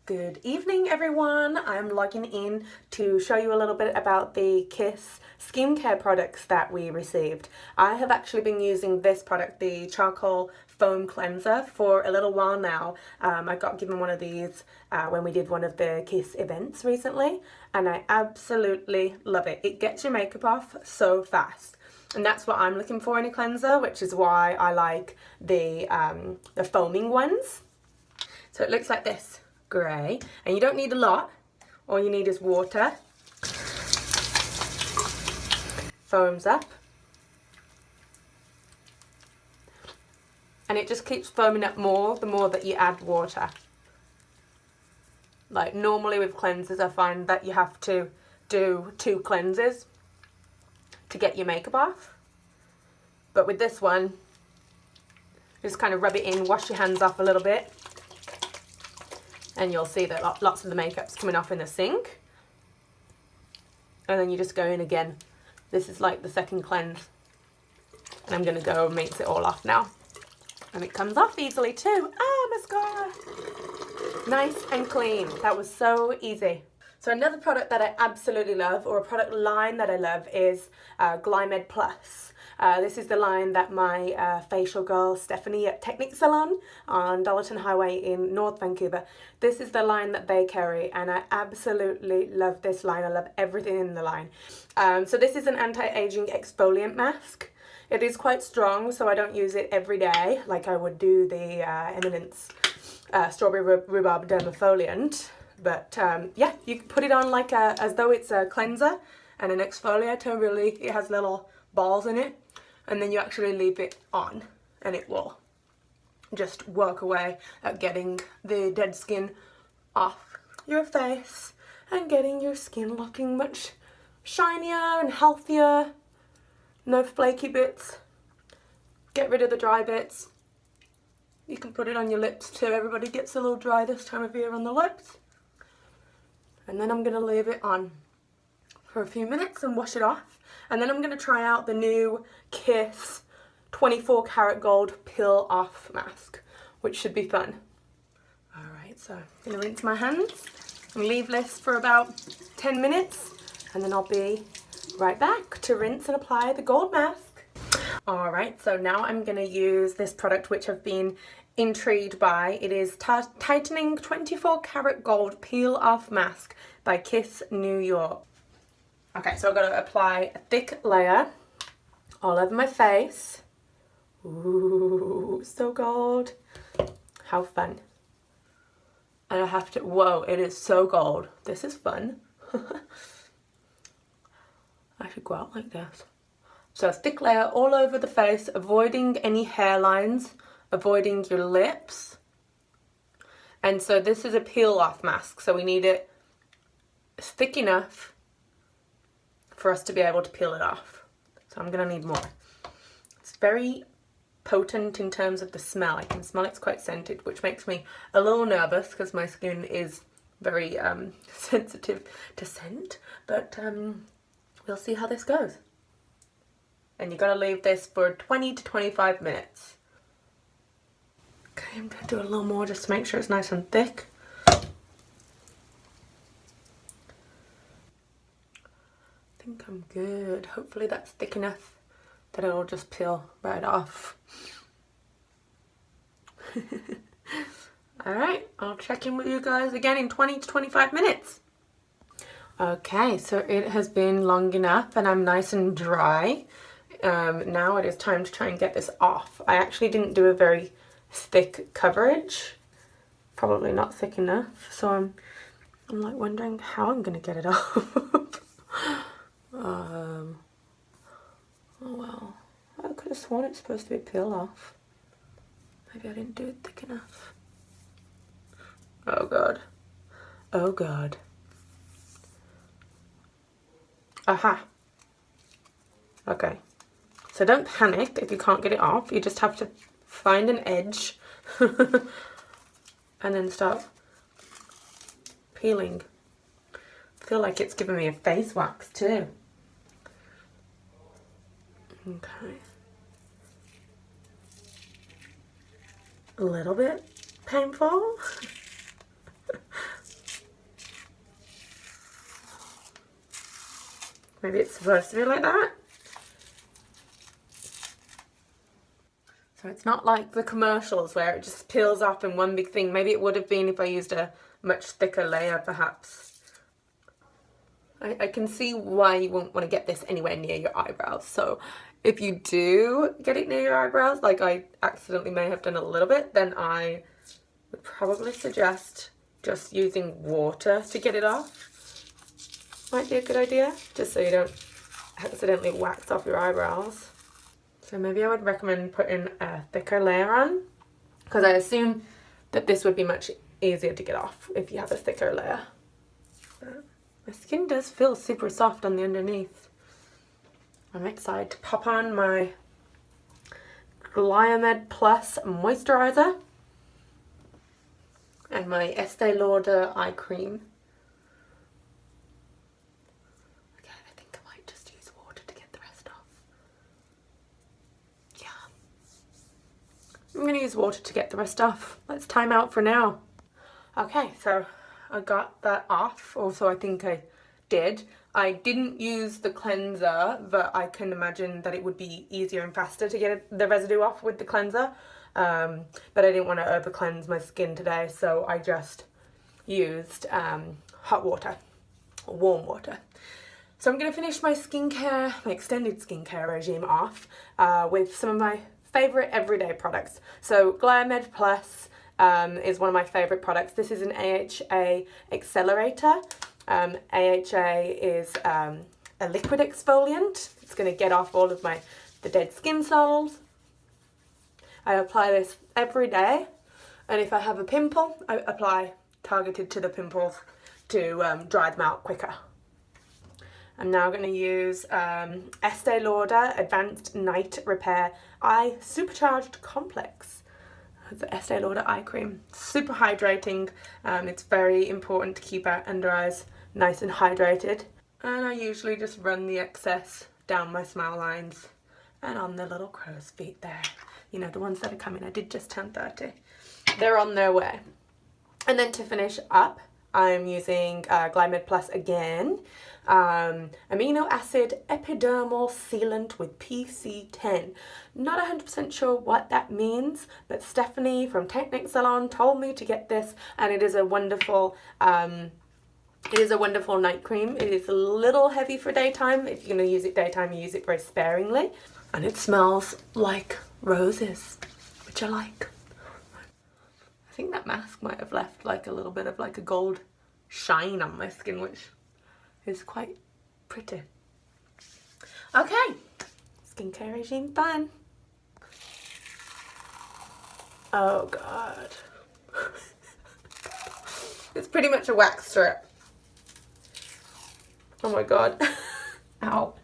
Good evening everyone. I'm logging in to show you a little bit about the Kiss skincare products that we received. I have actually been using this product, the charcoal foam cleanser, for a little while now. I got given one of these when we did one of the Kiss events recently, and I absolutely love it. It gets your makeup off so fast. And that's what I'm looking for in a cleanser, which is why I like the foaming ones. So it looks like this. Grey, and you don't need a lot. All you need is water. Foams up, and it just keeps foaming up more the more that you add water. Like normally with cleansers, I find that you have to do 2 cleanses to get your makeup off, but with this one, just kind of rub it in, wash your hands off a little bit, and you'll see that lots of the makeup's coming off in the sink. And then you just go in again. This is like the second cleanse. And I'm gonna go and rinse it all off now. And it comes off easily too. Ah, mascara. Nice and clean. That was so easy. So another product that I absolutely love, or a product line that I love, is Glymed Plus. This is the line that my facial girl Stephanie at Technique Salon on Dollarton Highway in North Vancouver, this is the line that they carry, and I absolutely love this line. I love everything in the line. So this is an anti-aging exfoliant mask. It is quite strong, so I don't use it every day like I would do the Eminence Strawberry Rhubarb Dermafoliant. But yeah, you can put it on like as though it's a cleanser and an exfoliator. Really, it has little balls in it, and then you actually leave it on and it will just work away at getting the dead skin off your face and getting your skin looking much shinier and healthier. No flaky bits. Get rid of the dry bits. You can put it on your lips too. Everybody gets a little dry this time of year on the lips. And then I'm going to leave it on for a few minutes and wash it off. And then I'm going to try out the new Kiss 24 karat gold peel off mask, which should be fun. Alright, so I'm going to rinse my hands and leave this for about 10 minutes. And then I'll be right back to rinse and apply the gold mask. Alright, so now I'm going to use this product which I've been intrigued by. It is Tightening 24 karat gold peel off mask by Kiss New York. Okay, so I've got to apply a thick layer all over my face. Ooh, so gold. How fun. And I have to, whoa, it is so gold. This is fun. I should go out like this. So a thick layer all over the face, avoiding any hairlines, avoiding your lips. And so this is a peel off mask, so we need it thick enough for us to be able to peel it off. So I'm gonna need more. It's very potent in terms of the smell. I can smell it's quite scented, which makes me a little nervous because my skin is very sensitive to scent, but we'll see how this goes. And you're gonna leave this for 20 to 25 minutes. Okay, I'm going to do a little more just to make sure it's nice and thick. I think I'm good. Hopefully that's thick enough that it'll just peel right off. Alright, I'll check in with you guys again in 20 to 25 minutes. Okay, so it has been long enough and I'm nice and dry. Now it is time to try and get this off. I actually didn't do a very thick coverage, probably not thick enough, so I'm like wondering how I'm gonna get it off. Oh well, I could have sworn it's supposed to be peel off. Maybe I didn't do it thick enough. Oh god, oh god. Aha. Okay, so don't panic if you can't get it off. You just have to find an edge and then start peeling. I feel like it's giving me a face wax too. Okay. A little bit painful. Maybe it's supposed to be like that. So it's not like the commercials where it just peels off in one big thing. Maybe it would have been if I used a much thicker layer, perhaps. I can see why you won't want to get this anywhere near your eyebrows. So if you do get it near your eyebrows, like I accidentally may have done a little bit, then I would probably suggest just using water to get it off. Might be a good idea, just so you don't accidentally wax off your eyebrows. So maybe I would recommend putting a thicker layer on, because I assume that this would be much easier to get off if you have a thicker layer. But my skin does feel super soft on the underneath. I'm excited to pop on my Glymed Plus moisturizer and my Estee Lauder eye cream. Okay, I think I might just use water to get the rest off. Yeah. I'm going to use water to get the rest off. Let's time out for now. Okay, so I got that off. Also, I think I did. I didn't use the cleanser, but I can imagine that it would be easier and faster to get the residue off with the cleanser. But I didn't want to over cleanse my skin today, so I just used hot water, or warm water. So I'm going to finish my skincare, my extended skincare regime off with some of my favourite everyday products. So Glymed Plus is one of my favourite products. This is an AHA Accelerator. AHA is a liquid exfoliant. It's going to get off all of the dead skin cells. I apply this every day, and if I have a pimple, I apply targeted to the pimples to dry them out quicker. I'm now going to use Estee Lauder Advanced Night Repair Eye Supercharged Complex. It's the Estee Lauder eye cream. Super hydrating. It's very important to keep our under eyes nice and hydrated. And I usually just run the excess down my smile lines and on the little crow's feet there. You know, the ones that are coming. I did just turn 30. They're on their way. And then to finish up, I'm using Glymed Plus again. Amino acid epidermal sealant with PC10. Not 100% sure what that means, but Stephanie from Technic Salon told me to get this, and it is a wonderful night cream. It is a little heavy for daytime. If you're going to use it daytime, you use it very sparingly. And it smells like roses, which I like. I think that mask might have left like a little bit of like a gold shine on my skin, which is quite pretty. Okay, skincare regime done. Oh god. It's pretty much a wax strip. Oh my god. Ow.